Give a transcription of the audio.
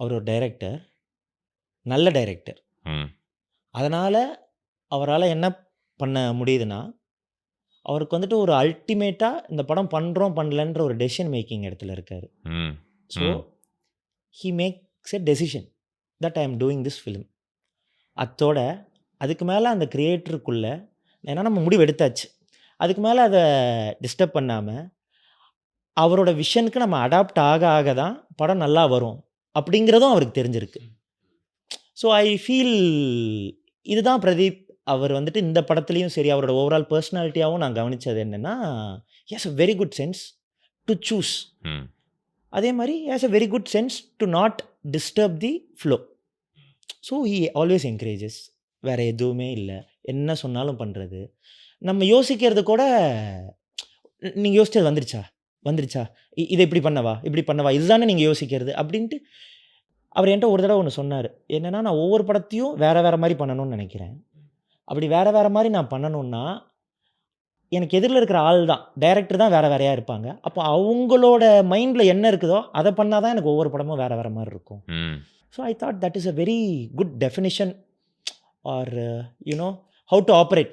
அவர் ஒரு டைரக்டர், நல்ல டைரக்டர். ம். அதனால அவரால என்ன பண்ண முடியுதுன்னா, அவருக்கு வந்துட்டு ஒரு அல்டிமேட்டா இந்த படம் பண்றோம், பண்ணலன்ற ஒரு டெசிஷன் மேக்கிங் இடத்துல இருக்காரு. ம். So, hmm. He makes a decision that I am doing this film. அத்தோட அதுக்கு மேல அந்த கிரியேட்டருக்குள்ள ஏன்னா நம்ம முடிவு எடுத்தாச்சு. அதுக்கு மேல அத டிஸ்டர்ப் பண்ணாம, அவரோட விஷனுக்கு நம்ம அடாப்ட் ஆக ஆக தான் படம் நல்லா வரும். அப்படிங்கிறதும் அவருக்கு தெரிஞ்சிருக்கு. ஸோ ஐ ஃபீல் இதுதான் பிரதீப் அவர் வந்துட்டு இந்த படத்துலயும் சரி, அவரோட ஓவரால் பெர்சனாலிட்டியாவும் நான் கவனிச்சது என்னன்னா, he has a very good sense to choose. ம். அதே மாரி he has a very good sense to not disturb the flow. So he always encourages. வேற எதுவுமே இல்ல. என்ன சொன்னாலும் பண்றது. நம்ம யோசிக்கிறது கூட நீங்க யோசிச்சது வந்துருச்சா? வந்துருச்சா? இத இப்படி பண்ணவா? இப்படி பண்ணவா? இதுதானே நீங்க யோசிக்கிறது அப்படின்ட்டு அவர் என்ட்ட ஒரு தடவ ஒண்ணு சொன்னாரு. என்னன்னா, நான் ஒவ்வொரு படத்தையும் வேற வேற மாரி பண்ணணும்னு நெனைக்கிறேன். அப்படி வேற வேற மாரி நான் பண்ணணும்னா, எனக்கு எதிர்ல இருக்கிற ஆள் தான். டைரக்டர் தான் வேற வேறயா இருப்பாங்க. அப்போ அவங்களோட மைண்ட்ல என்ன இருக்குதோ, அத பண்ணா தான் எனக்கு ஒவ்வொரு படமும் வேற வேற மாரி இருக்கும். ம். So I thought that is a very good definition are you know how to operate.